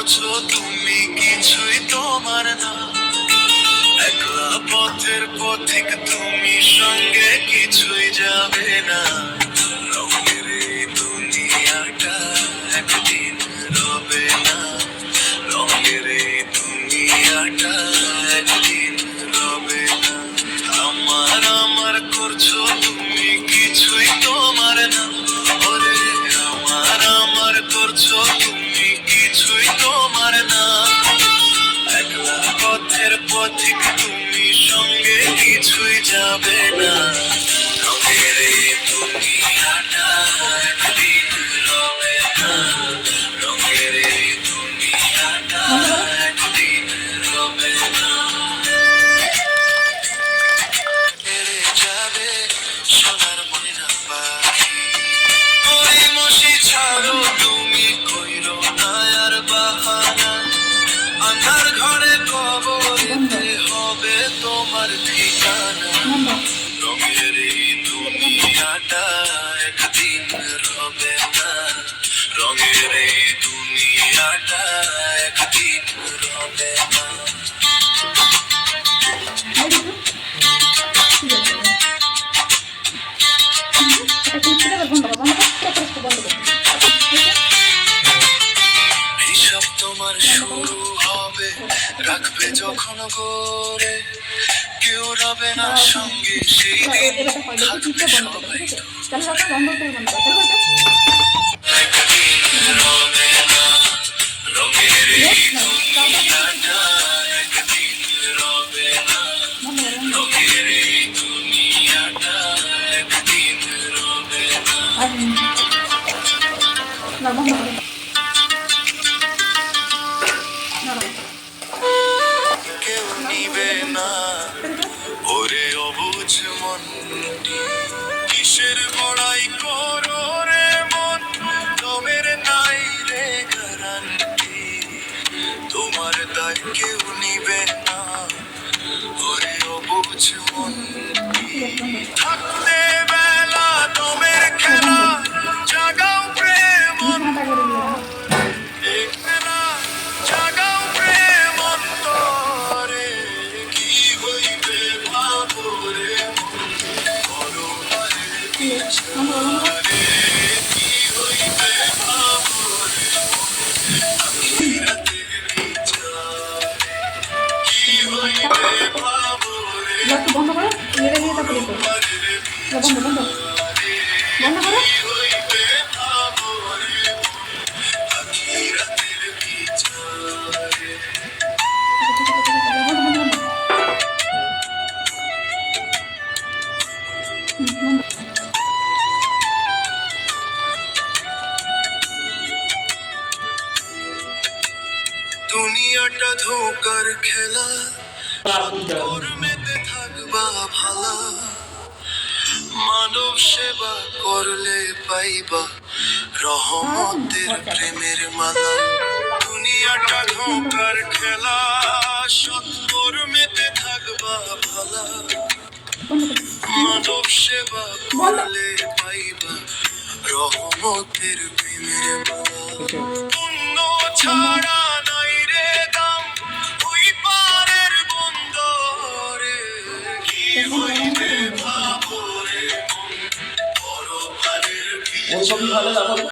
করছো তুমি কিছুই তোমার না, একলা পথের পথিক তুমি, সঙ্গে কিছুই যাবে না। রঙের এই দুনিয়াটা একদিন রবে না, রঙের এই দুনিয়াটা একদিন রবে না। আমার আমার করছো তুমি কিছুই তোমার না, ওরে আমার আমার করছো তুমি কিছুই তোমার না, একলা পথের পথিক তুমি, সঙ্গে কিছুই যাবে না। রঙের এই দুনিয়াটা একদিন রবে না, রঙের এই দুনিয়াটা একদিন রবে না। হেরে যাবে সোনার ময়না পাখি, ওই মশি ছাড়ো তুমি কইরো না আর বাহানা, আন্ধার ঘরে কবরেতে হবে তোমার ঠিকানা। রঙের এই দুনিয়াটা একদিন রবে না, রঙের এই দুনিয়াটা একদিন রবে না। এইসব তোমার শুরু হবে, রাখবে যখন গড়ে, কেউ রবে না সঙ্গে সেই দিন, থাকবে সবাই একদিন রবে না, রঙের এই দুনিয়াটা একদিন রবে না, রঙের এই দুনিয়াটা একদিন রবে না। কেউ নিবে না ওরে অবুঝ মনটি, কিসের বড়াই করো রে মন, দমের নাই রে গ্যারান্টি, তোমার দায় কেউ নিবে না ওরে অবুঝ মনটি। থাকতে বেলা দমের খেলা, জাগাও প্রেম একবেলা, জাগাও প্রেম অন্তরে, কি হইবে ভাবরে করো আরে বিচারে, কি হইবে ভাবরে আখিরাতের বিচারে, কি হইবে ভাবরে করো আরে বিচারে, কি হইবে ভাবরে আখিরাতের বিচারে। দুনিয়াটা ধোকার খেলা, কর্মেতে থাকবা ভালা, মানব সেবা করলে পাইবা রহমতের প্রেমের মালা। দুনিয়াটা ধোকার খেলা, সৎ কর্মেতে থাকবা ভালা, মানব সেবা করলে পাইবা রহমতের প্রেমের মালা। পুণ্য ছাড়া নাই রে দাম ওই পারের বন্দরে, কি হইবে ভাবরে বড় পারের